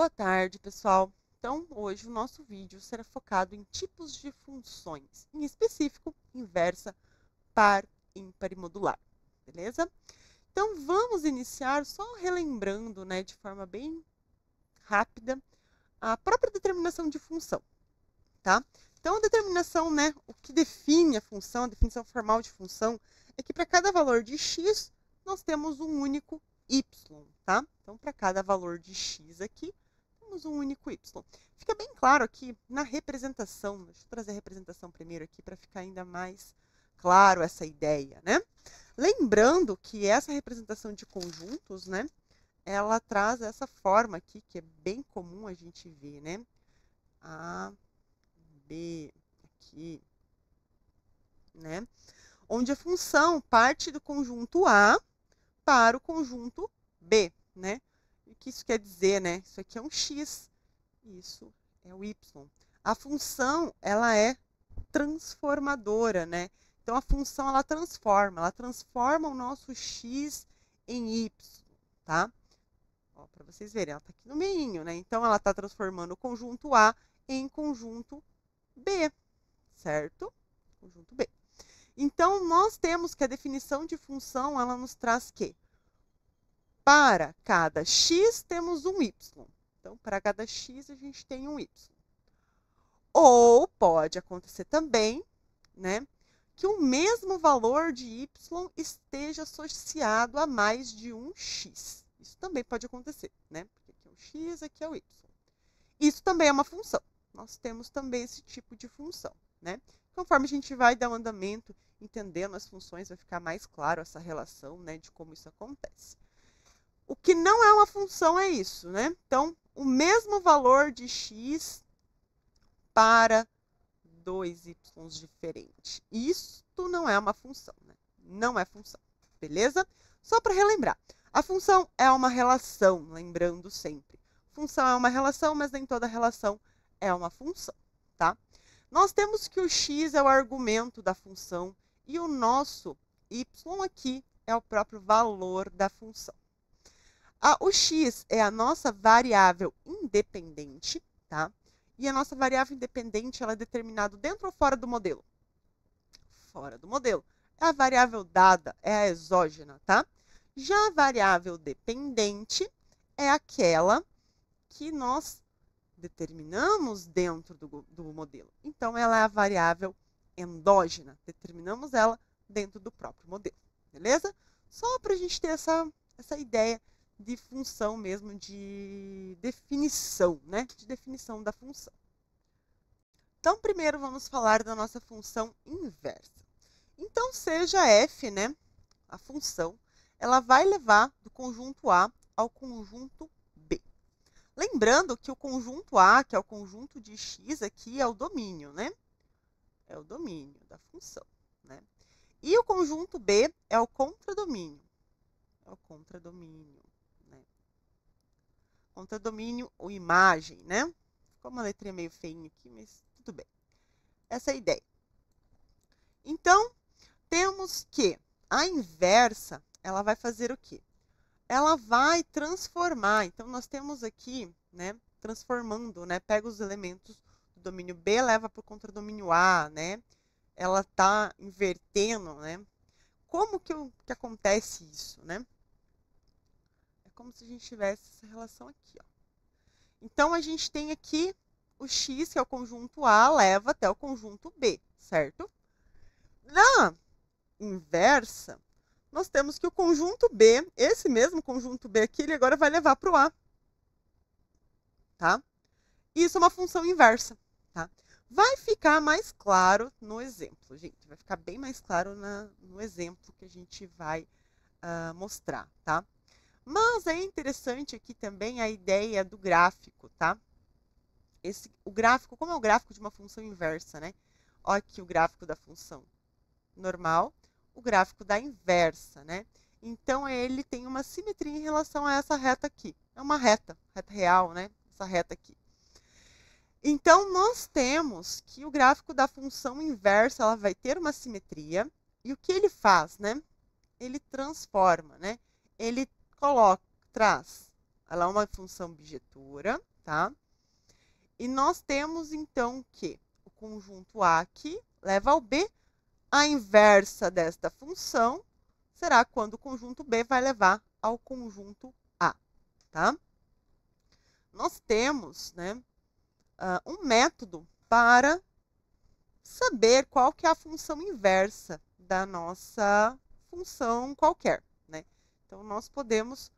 Boa tarde, pessoal. Então, hoje o nosso vídeo será focado em tipos de funções, em específico, inversa, par, ímpar e modular, beleza? Então, vamos iniciar só relembrando, de forma bem rápida, a própria determinação de função, tá? Então, a determinação, o que define a função, a definição formal de função, é que para cada valor de x, nós temos um único y, tá? Então, para cada valor de x aqui, temos um único y. Fica bem claro aqui na representação, deixa eu trazer a representação primeiro aqui para ficar ainda mais claro essa ideia, né? Lembrando que essa representação de conjuntos, ela traz essa forma aqui, que é bem comum a gente ver, né? A, B, aqui, né? Onde a função parte do conjunto A para o conjunto B, né? O que isso quer dizer, né? Isso aqui é um x, isso é o y. A função, ela é transformadora, né? Então, a função, ela transforma o nosso x em y, tá? Para vocês verem, ela está aqui no meinho, né? Então, ela está transformando o conjunto A em conjunto B, certo? Conjunto B. Então, nós temos que a definição de função, ela nos traz que para cada x temos um y. Então, para cada x a gente tem um y. Ou pode acontecer também, que o mesmo valor de y esteja associado a mais de um x. Isso também pode acontecer, né? Porque aqui é o x, aqui é o y. Isso também é uma função. Nós temos também esse tipo de função, né? Conforme a gente vai dar um andamento, entendendo as funções, vai ficar mais claro essa relação, de como isso acontece. O que não é uma função é isso, né? Então, o mesmo valor de x para dois y diferentes. Isto não é uma função, né? Não é função, beleza? Só para relembrar, a função é uma relação, lembrando sempre. Função é uma relação, mas nem toda relação é uma função, tá? Nós temos que o x é o argumento da função e o nosso y aqui é o próprio valor da função. O x é a nossa variável independente, tá? E a nossa variável independente, ela é determinada dentro ou fora do modelo? Fora do modelo. A variável dada é a exógena, tá? Já a variável dependente é aquela que nós determinamos dentro do modelo. Então, ela é a variável endógena. Determinamos ela dentro do próprio modelo, beleza? Só para a gente ter essa ideia de função mesmo, de definição, de definição da função. Então, primeiro vamos falar da nossa função inversa. Então, seja f, a função, ela vai levar do conjunto A ao conjunto B. Lembrando que o conjunto A, que é o conjunto de x aqui, é o domínio, É o domínio da função, E o conjunto B é o contradomínio. É o contradomínio. Contradomínio ou imagem, Ficou uma letrinha meio feinha aqui, mas tudo bem. Essa é a ideia. Então, temos que a inversa, ela vai fazer o quê? Ela vai transformar. Então, nós temos aqui, transformando, pega os elementos do domínio B, leva para o contradomínio A, Ela está invertendo, Como que acontece isso, como se a gente tivesse essa relação aqui, ó. Então, a gente tem aqui o x, que é o conjunto A, leva até o conjunto B, certo? Na inversa, nós temos que o conjunto B, esse mesmo conjunto B aqui, ele agora vai levar para o A, tá? Isso é uma função inversa, tá? Vai ficar mais claro no exemplo, gente. Vai ficar bem mais claro no exemplo que a gente vai mostrar, tá? Mas é interessante aqui também a ideia do gráfico, tá? O gráfico, como é o gráfico de uma função inversa, Olha aqui o gráfico da função normal, o gráfico da inversa, Então, ele tem uma simetria em relação a essa reta aqui. É uma reta real, Essa reta aqui. Então, nós temos que o gráfico da função inversa, ela vai ter uma simetria. E o que ele faz, Ele transforma, Ele traz, ela é uma função bijetura, tá? E nós temos, então, que o conjunto A aqui leva ao B. A inversa desta função será quando o conjunto B vai levar ao conjunto A, tá? Nós temos, né, um método para saber qual que é a função inversa da nossa função qualquer, né? Então, nós podemos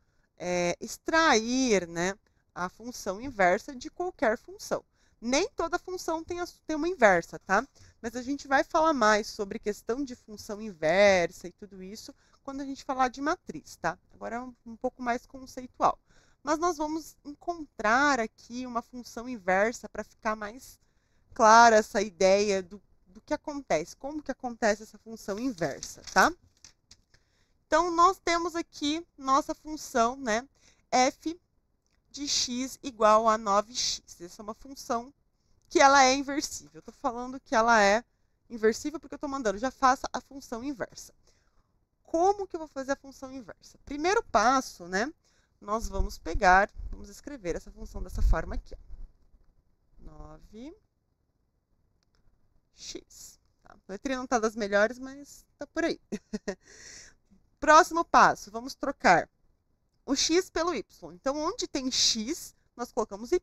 extrair, né, a função inversa de qualquer função. Nem toda função tem uma inversa, tá? Mas a gente vai falar mais sobre questão de função inversa e tudo isso quando a gente falar de matriz, tá? Agora é um pouco mais conceitual. Mas nós vamos encontrar aqui uma função inversa para ficar mais clara essa ideia do que acontece, como que acontece essa função inversa, tá? Então, nós temos aqui nossa função, né, f de x igual a 9x. Essa é uma função que ela é inversível. Eu estou falando que ela é inversível porque eu estou mandando, já faça a função inversa. Como que eu vou fazer a função inversa? Primeiro passo, né, nós vamos escrever essa função dessa forma aqui, ó. 9x. Tá? A letrinha não está das melhores, mas está por aí. Próximo passo, vamos trocar o x pelo y. Então, onde tem x, nós colocamos y.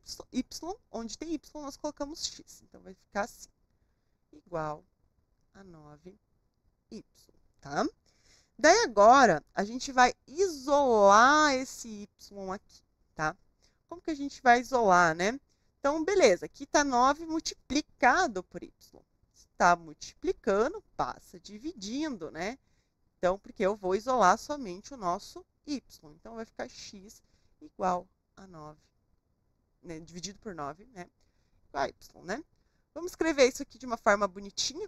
Onde tem y, nós colocamos x. Então, vai ficar assim, igual a 9y, tá? Daí, agora, a gente vai isolar esse y aqui, tá? Como que a gente vai isolar, né? Então, beleza, aqui está 9 multiplicado por y. Está multiplicando, passa dividindo, né? Então, porque eu vou isolar somente o nosso y. Então, vai ficar x igual a 9, né? Dividido por 9, né? Igual a y, né? Vamos escrever isso aqui de uma forma bonitinha.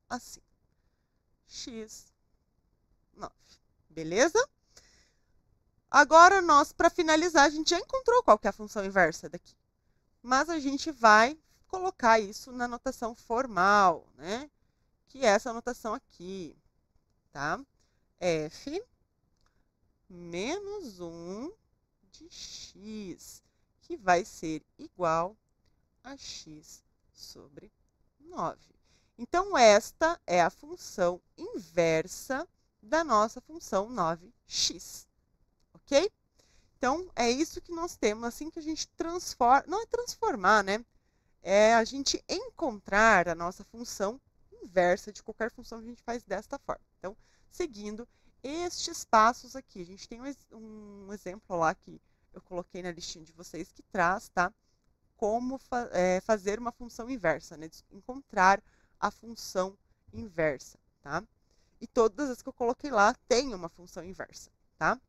Assim. X, 9. Beleza? Agora, para finalizar, a gente já encontrou qual que é a função inversa daqui. Mas a gente vai colocar isso na notação formal, né? Que é essa notação aqui, tá? F menos 1 de x, que vai ser igual a x sobre 9. Então, esta é a função inversa da nossa função 9x, ok? Então, é isso que nós temos, assim que a gente transforma, não é transformar, né? É a gente encontrar a nossa função inversa de qualquer função, a gente faz desta forma. Então, seguindo estes passos aqui, a gente tem um exemplo lá que eu coloquei na listinha de vocês que traz, tá? Como fazer uma função inversa, né? Encontrar a função inversa, tá? E todas as que eu coloquei lá têm uma função inversa, tá?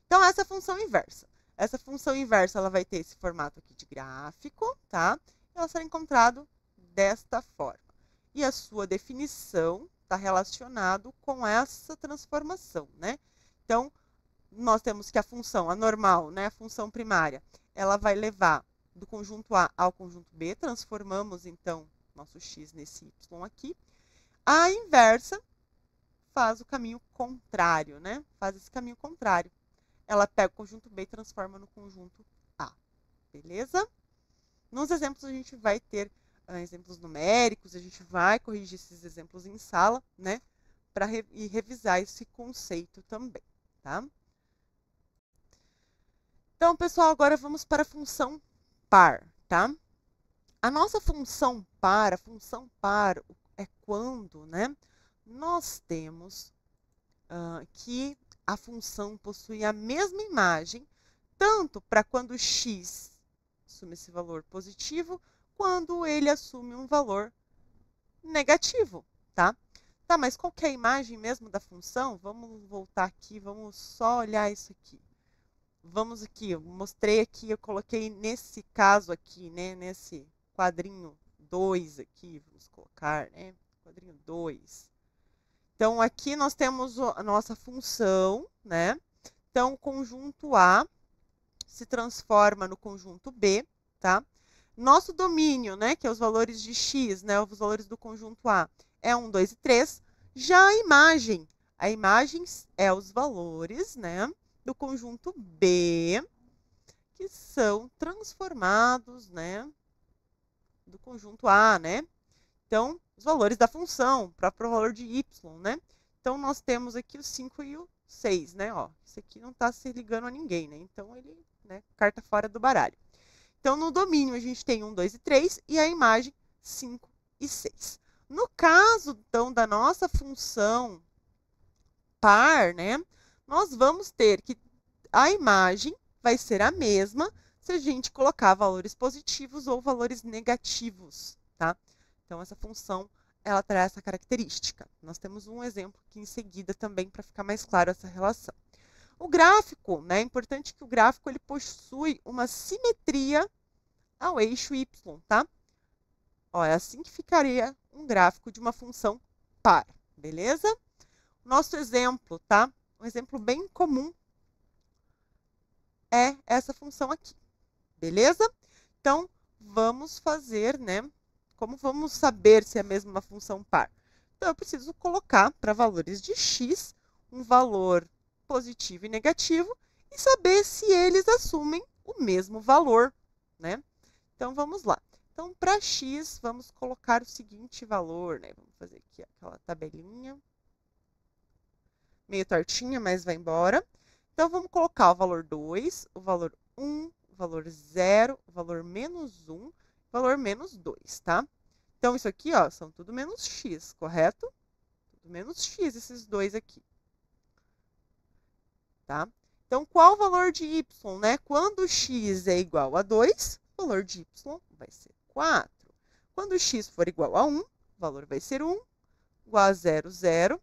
Então, essa é a função inversa. Essa função inversa, ela vai ter esse formato aqui de gráfico, tá? Ela será encontrada desta forma. E a sua definição está relacionado com essa transformação, né? Então, nós temos que a função, a normal, né? A função primária, ela vai levar do conjunto A ao conjunto B. Transformamos, então, nosso x nesse y aqui. A inversa faz o caminho contrário, né? Faz esse caminho contrário. Ela pega o conjunto B e transforma no conjunto A. Beleza? Nos exemplos, a gente vai ter exemplos numéricos, a gente vai corrigir esses exemplos em sala, né? Para revisar esse conceito também, tá? Então, pessoal, agora vamos para a função par, tá? A nossa função par, é quando, né? Nós temos que a função possui a mesma imagem, tanto para quando x assume esse valor positivo, quando ele assume um valor negativo, tá? Tá, mas qual que é a imagem mesmo da função? Vamos voltar aqui, vamos só olhar isso aqui. Vamos aqui, eu mostrei aqui, eu coloquei nesse caso aqui, né, nesse quadrinho 2 aqui, vamos colocar, né, quadrinho 2. Então, aqui nós temos a nossa função, né? Então, o conjunto A se transforma no conjunto B, tá? Nosso domínio, né, que é os valores de x, né, os valores do conjunto A, é 1, 2 e 3. Já a imagem é os valores, né, do conjunto B, que são transformados, né, do conjunto A, né? Então, os valores da função, o próprio valor de y, né? Então, nós temos aqui o 5 e o 6, né? Ó, esse aqui não está se ligando a ninguém, né? Então, ele, né, carta fora do baralho. Então, no domínio, a gente tem 1, 2 e 3 e a imagem 5 e 6. No caso, então, da nossa função par, né? Nós vamos ter que a imagem vai ser a mesma se a gente colocar valores positivos ou valores negativos, tá? Então, essa função, ela traz essa característica. Nós temos um exemplo aqui em seguida também para ficar mais claro essa relação. O gráfico, né? É importante que o gráfico ele possui uma simetria ao eixo y, tá? Ó, é assim que ficaria um gráfico de uma função par, beleza? Nosso exemplo, tá? Um exemplo bem comum é essa função aqui, beleza? Então, vamos fazer, né? Como vamos saber se é mesmo uma função par? Então, eu preciso colocar para valores de x um valor positivo e negativo e saber se eles assumem o mesmo valor, né? Então, vamos lá. Então, para x, vamos colocar o seguinte valor, né? Vamos fazer aqui aquela tabelinha. Meio tortinha, mas vai embora. Então, vamos colocar o valor 2, o valor 1, o valor 0, o valor menos 1, o valor menos 2, tá? Então, isso aqui, ó, são tudo menos x, correto? Tudo menos x, esses dois aqui. Tá? Então, qual o valor de y, né? Quando x é igual a 2, o valor de y vai ser 4. Quando x for igual a 1, o valor vai ser 1, igual a 0, 0.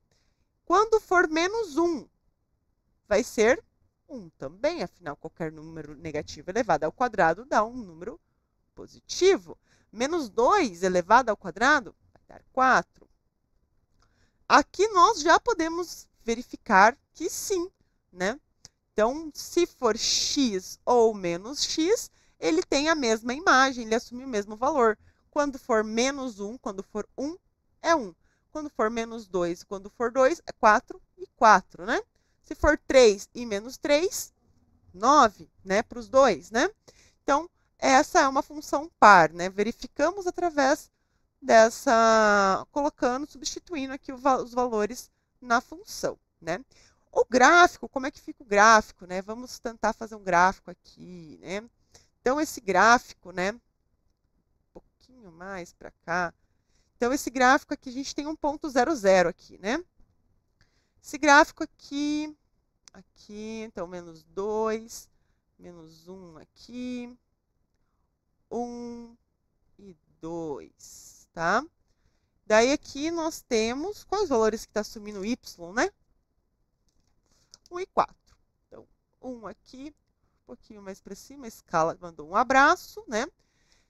Quando for menos 1, vai ser 1 também, afinal, qualquer número negativo elevado ao quadrado dá um número positivo. Menos 2 elevado ao quadrado vai dar 4. Aqui nós já podemos verificar que sim, né? Então, se for x ou menos x, ele tem a mesma imagem, ele assume o mesmo valor. Quando for menos 1, quando for 1, é 1. Quando for menos 2, quando for 2, é 4 e 4, né? Se for 3 e menos 3, 9, né? Para os dois, né? Então, essa é uma função par, né? Verificamos através dessa, colocando, substituindo aqui os valores na função, né? O gráfico, como é que fica o gráfico, né? Vamos tentar fazer um gráfico aqui, né? Então, esse gráfico, né? Um pouquinho mais para cá. Então, esse gráfico aqui, a gente tem um ponto 0, 0 aqui, né? Esse gráfico aqui, então, menos 2, menos 1 aqui, 1 e 2, tá? Daí, aqui, nós temos, quais os valores que está assumindo y, né? 1 e 4. Então, 1 aqui, um pouquinho mais para cima, a escala mandou um abraço, né?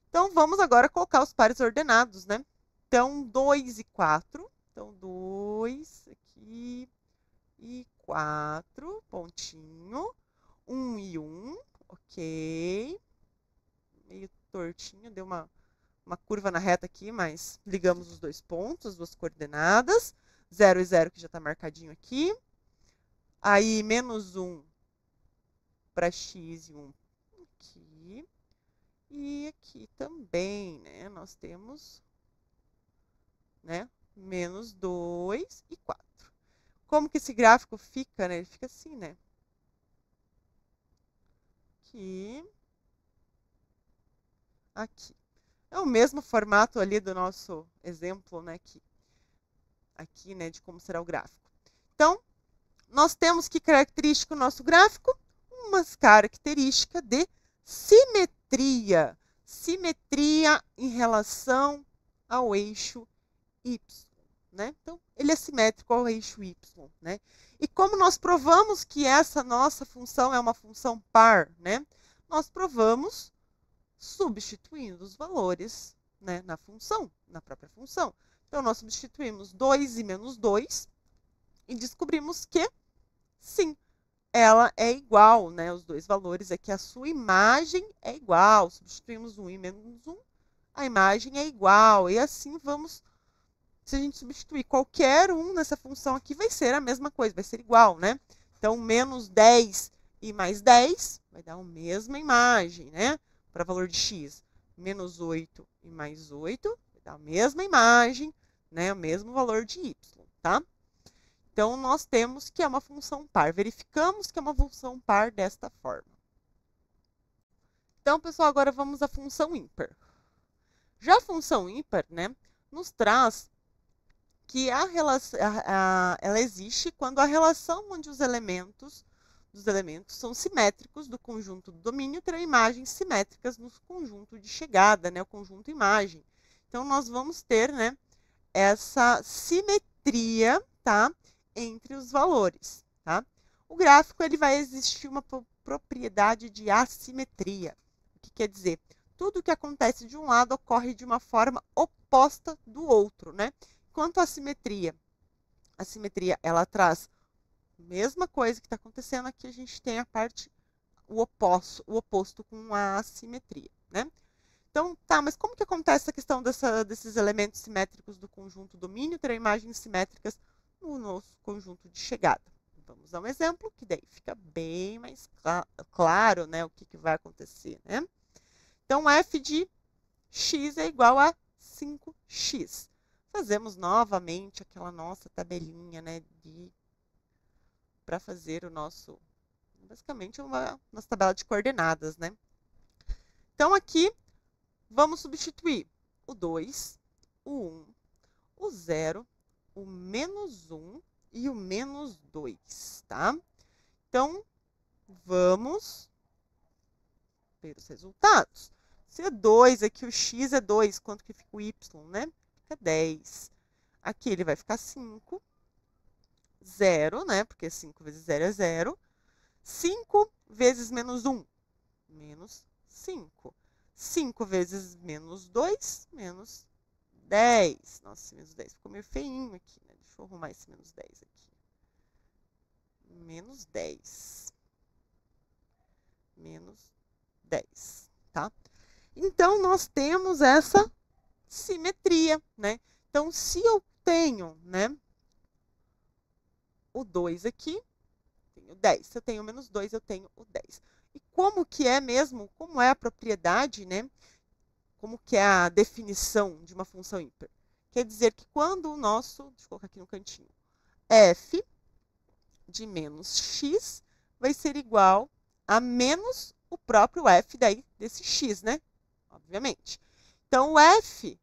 Então, vamos agora colocar os pares ordenados, né? Então, 2 e 4. Então, 2 aqui e 4, pontinho. 1 e 1, ok. Meio tortinho, deu uma curva na reta aqui, mas ligamos os dois pontos, as duas coordenadas. 0 e 0 que já está marcadinho aqui. Aí, menos 1 para x e 1 aqui. E aqui também, né? Nós temos, né? Menos 2 e 4. Como que esse gráfico fica, né? Ele fica assim, né? Aqui. Aqui. É o mesmo formato ali do nosso exemplo, né? Aqui, né? De como será o gráfico. Então, nós temos que característica o nosso gráfico? Uma característica de simetria. Simetria em relação ao eixo y, né? Então, ele é simétrico ao eixo y, né? E como nós provamos que essa nossa função é uma função par, né? Nós provamos substituindo os valores, né, na função, na própria função. Então, nós substituímos 2 e menos 2 e descobrimos que, sim, ela é igual, né? Os dois valores é que a sua imagem é igual. Substituímos 1 e menos 1, a imagem é igual. E assim vamos, se a gente substituir qualquer um nessa função aqui, vai ser a mesma coisa, vai ser igual, né? Então, menos 10 e mais 10 vai dar a mesma imagem, né? Para valor de x, menos 8 e mais 8, vai dar a mesma imagem, né? O mesmo valor de y, tá? Então, nós temos que é uma função par. Verificamos que é uma função par desta forma. Então, pessoal, agora vamos à função ímpar. Já a função ímpar, né, nos traz que ela existe quando a relação onde os elementos são simétricos do conjunto do domínio terão imagens simétricas no conjunto de chegada, né, o conjunto imagem. Então, nós vamos ter, né, essa simetria, tá, entre os valores, tá? O gráfico ele vai existir uma propriedade de assimetria. O que quer dizer? Tudo que acontece de um lado ocorre de uma forma oposta do outro, né? Quanto à simetria, a simetria ela traz a mesma coisa que está acontecendo aqui, a gente tem a parte, o oposto com a assimetria, né? Então, tá, mas como que acontece a questão desses elementos simétricos do conjunto domínio ter imagens simétricas no nosso conjunto de chegada? Vamos dar um exemplo, que daí fica bem mais claro, né, o que vai acontecer, né? Então, f de x é igual a 5x. Fazemos novamente aquela nossa tabelinha, né, para fazer o nosso, basicamente, nossa tabela de coordenadas, né? Então, aqui, vamos substituir o 2, o 1, o 0, o menos 1 e o menos 2, tá? Então, vamos ver os resultados. Se é 2, aqui o x é 2, quanto que fica o y, né? Fica 10. Aqui ele vai ficar 5. 0, né? Porque 5 vezes 0 é 0. 5 vezes menos 1, menos 5. 5 vezes menos 2, menos 10. Nossa, menos 10 ficou meio feinho aqui, né? Deixa eu arrumar esse menos 10 aqui. Menos 10. Menos 10, tá? Então, nós temos essa simetria, né? Então, se eu tenho, né, o 2 aqui, tenho 10. Se eu tenho menos 2, eu tenho o 10. E como que é mesmo, como é a propriedade, né? Como que é a definição de uma função ímpar? Quer dizer que quando o nosso, deixa eu colocar aqui no cantinho, f de menos x vai ser igual a menos o próprio f daí desse x, né? Obviamente. Então, o f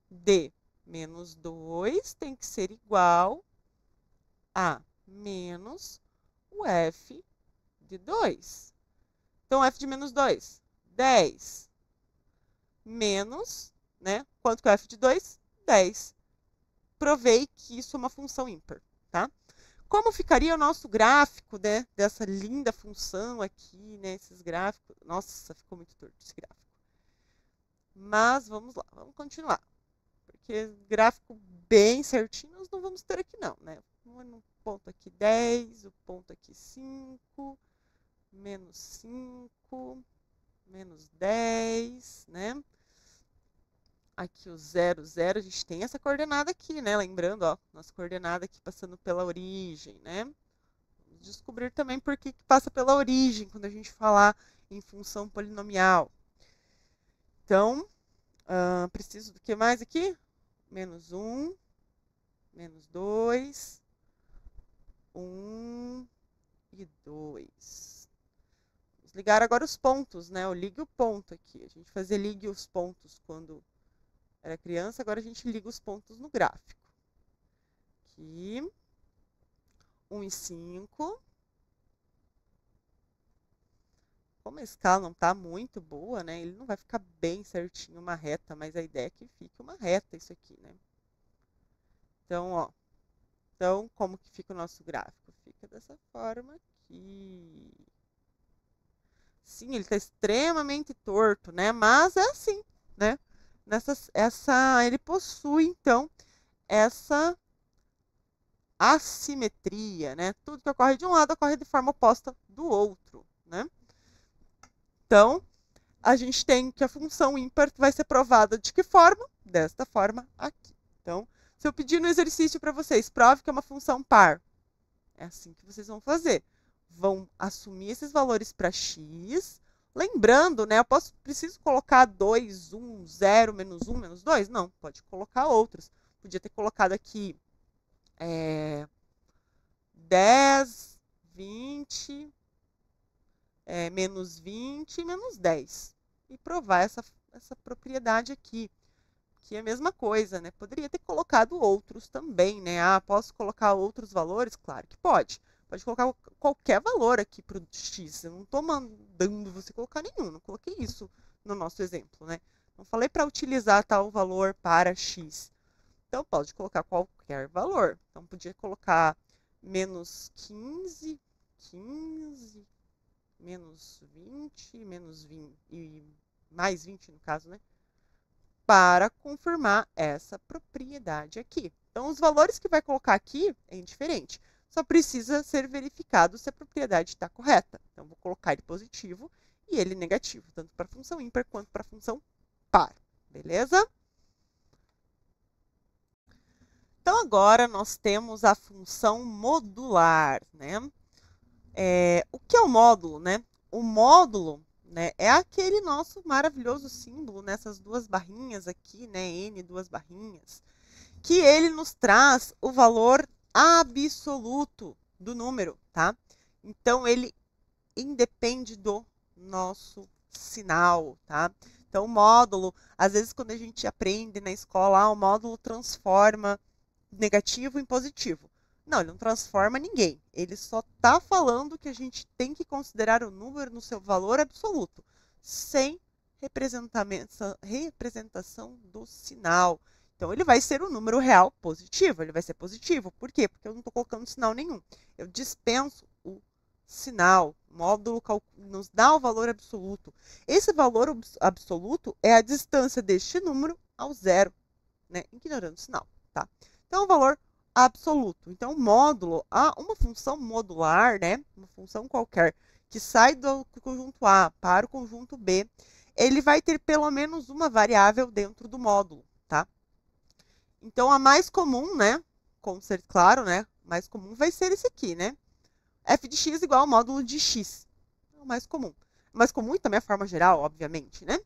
de menos 2 tem que ser igual a menos o f de 2. Então, f de menos 2, 10. Menos, né? Quanto que é o f de 2? 10. Provei que isso é uma função ímpar, tá? Como ficaria o nosso gráfico, né, dessa linda função aqui, né, esses gráficos? Nossa, ficou muito torto esse gráfico. Mas vamos lá, vamos continuar. Porque gráfico bem certinho nós não vamos ter aqui não, né? Um ponto aqui 10, o ponto aqui 5, menos 5, menos 10, né? Aqui o 0, 0, a gente tem essa coordenada aqui, né? Lembrando, ó, nossa coordenada aqui passando pela origem, né? Vamos descobrir também por que passa pela origem quando a gente falar em função polinomial. Então, preciso do que mais aqui? Menos 1, menos 2, 1 e 2. Vamos ligar agora os pontos, né? Eu ligo o ponto aqui. A gente fazia ligue os pontos quando era criança, agora a gente liga os pontos no gráfico. Aqui, 1 e 5. Como a escala não está muito boa, né? Ele não vai ficar bem certinho uma reta, mas a ideia é que fique uma reta isso aqui, né? Então, ó. Então, como que fica o nosso gráfico? Fica dessa forma aqui. Sim, ele está extremamente torto, né? Mas é assim, né? Ele possui, então, essa assimetria, né? Tudo que ocorre de um lado ocorre de forma oposta do outro, né? Então, a gente tem que a função ímpar vai ser provada de que forma? Desta forma aqui. Então, se eu pedir no exercício para vocês, prove que é uma função par. É assim que vocês vão fazer. vão assumir esses valores para x. Lembrando, né, preciso colocar 2, 1, 0, menos 1, menos 2? Não, pode colocar outros. Podia ter colocado aqui 10, 20, menos 20 e menos 10. E provar essa propriedade aqui, que é a mesma coisa, né? Poderia ter colocado outros também, né? Ah, posso colocar outros valores? Claro que pode. Pode colocar qualquer valor aqui para o x. Eu não estou mandando você colocar nenhum, não coloquei isso no nosso exemplo, né? Não falei para utilizar tal valor para x. Então, pode colocar qualquer valor. Então, podia colocar menos 15, 15, menos 20, menos 20 e mais 20 no caso, né? Para confirmar essa propriedade aqui. Então, os valores que vai colocar aqui é indiferente. Só precisa ser verificado se a propriedade está correta. Então, vou colocar ele positivo e ele negativo, tanto para a função ímpar quanto para a função par. Beleza? Então, agora nós temos a função modular, né? O que é o módulo, né? O módulo, né, é aquele nosso maravilhoso símbolo nessas duas barrinhas aqui, né? N, duas barrinhas, que ele nos traz o valor absoluto do número, tá? Então, ele independe do nosso sinal, tá? Então, o módulo, às vezes, quando a gente aprende na escola, o módulo transforma negativo em positivo. Não, ele não transforma ninguém. Ele só está falando que a gente tem que considerar o número no seu valor absoluto, sem representação do sinal. Então, ele vai ser um número real positivo. Ele vai ser positivo. Por quê? Porque eu não estou colocando sinal nenhum. Eu dispenso o sinal. O módulo nos dá o valor absoluto. Esse valor absoluto é a distância deste número ao zero, né? Ignorando o sinal, tá? Então, o valor absoluto. Então, o módulo, uma função modular, né? Uma função qualquer que sai do conjunto A para o conjunto B, ele vai ter pelo menos uma variável dentro do módulo, tá? Então, a mais comum, né? Como ser claro, né? Mais comum vai ser esse aqui, né? F de x igual ao módulo de x. É o mais comum. O mais comum e também a forma geral, obviamente, né?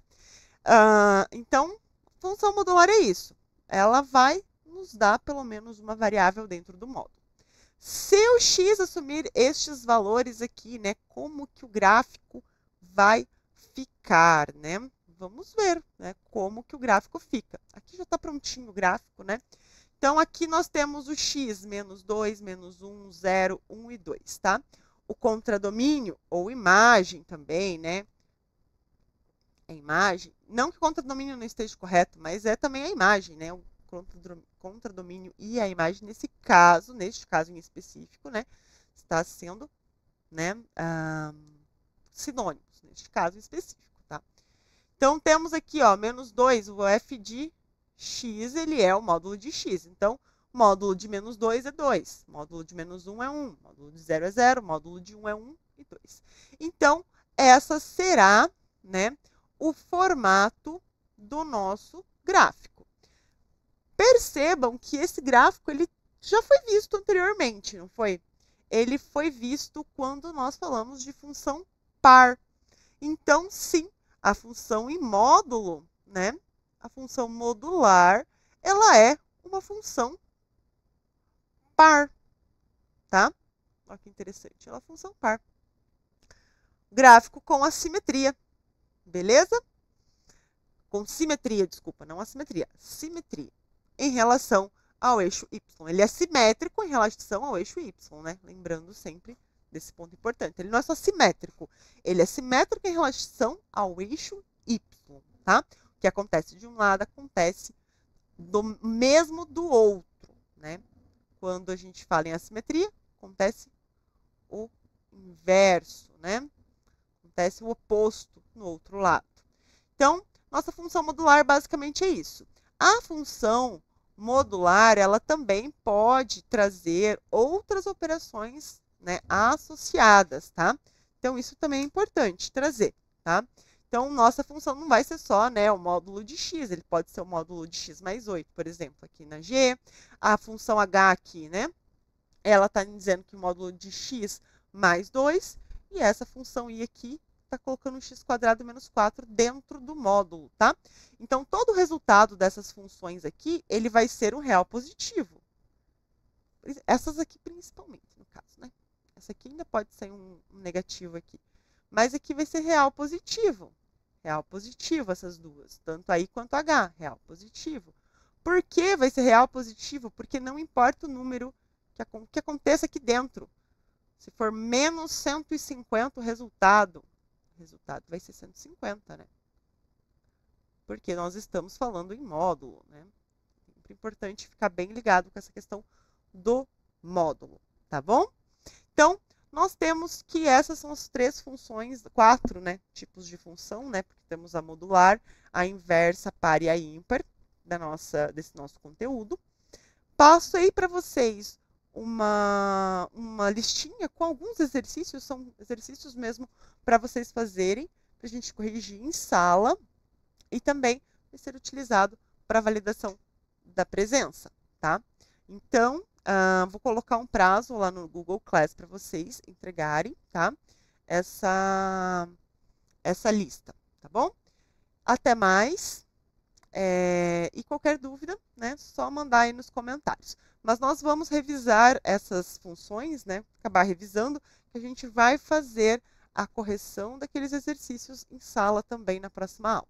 Então, função modular é isso. Ela vai nos dar pelo menos uma variável dentro do módulo. Se o x assumir estes valores aqui, né, como que o gráfico vai ficar, né? Vamos ver, né, como que o gráfico fica. Aqui já está prontinho o gráfico, né? Então, aqui nós temos o x, menos 2, menos 1, 0, 1 e 2, tá? O contradomínio, ou imagem também, né? A imagem, não que o contradomínio não esteja correto, mas é também a imagem, né? O contradomínio e a imagem, neste caso em específico, né, está sendo, né, sinônimos, neste caso em específico, tá? Então, temos aqui, ó, menos 2, o f de x, ele é o módulo de x. Então, módulo de menos 2 é 2, módulo de menos 1 é 1, módulo de 0 é 0, módulo de 1 é 1 e 2. Então, essa será, né, o formato do nosso gráfico. Percebam que esse gráfico ele já foi visto anteriormente, não foi? Ele foi visto quando nós falamos de função par. Então, sim, a função em módulo, né? A função modular, ela é uma função par, tá? Olha que interessante, ela é uma função par. Gráfico com assimetria, beleza? Com simetria, desculpa, não assimetria, simetria. Em relação ao eixo Y. Ele é simétrico em relação ao eixo Y, né? Lembrando sempre desse ponto importante. Ele não é só simétrico, ele é simétrico em relação ao eixo Y, tá? O que acontece de um lado acontece mesmo do outro, né? Quando a gente fala em assimetria, acontece o inverso, né? Acontece o oposto no outro lado. Então, nossa função modular basicamente é isso. A função modular, ela também pode trazer outras operações, né, associadas, tá? Então, isso também é importante trazer, tá? Então, nossa função não vai ser só, né, o módulo de x, ele pode ser o módulo de x mais 8, por exemplo, aqui na G. A função h aqui, né, ela está dizendo que o módulo de x mais 2, e essa função i aqui está colocando x² menos 4 dentro do módulo, tá? Então, todo o resultado dessas funções aqui, ele vai ser um real positivo. Essas aqui principalmente, no caso, né? Essa aqui ainda pode ser um negativo aqui. Mas aqui vai ser real positivo. Real positivo essas duas, tanto aí quanto h, real positivo. Por que vai ser real positivo? Porque não importa o número que aconteça aqui dentro. Se for menos 150 o resultado vai ser 150, né? Porque nós estamos falando em módulo, né? Sempre importante ficar bem ligado com essa questão do módulo, tá bom? Então, nós temos que essas são as 3 funções, 4, né, tipos de função, né? Porque temos a modular, a inversa, par e a ímpar desse nosso conteúdo. Passo aí para vocês uma listinha com alguns exercícios, são exercícios mesmo para vocês fazerem, para a gente corrigir em sala, e também vai ser utilizado para validação da presença, tá? Então, vou colocar um prazo lá no Google Class para vocês entregarem, tá? Essa lista, tá bom? Até mais. E qualquer dúvida, né, só mandar aí nos comentários. Mas nós vamos revisar essas funções, né, acabar revisando, que a gente vai fazer a correção daqueles exercícios em sala também na próxima aula.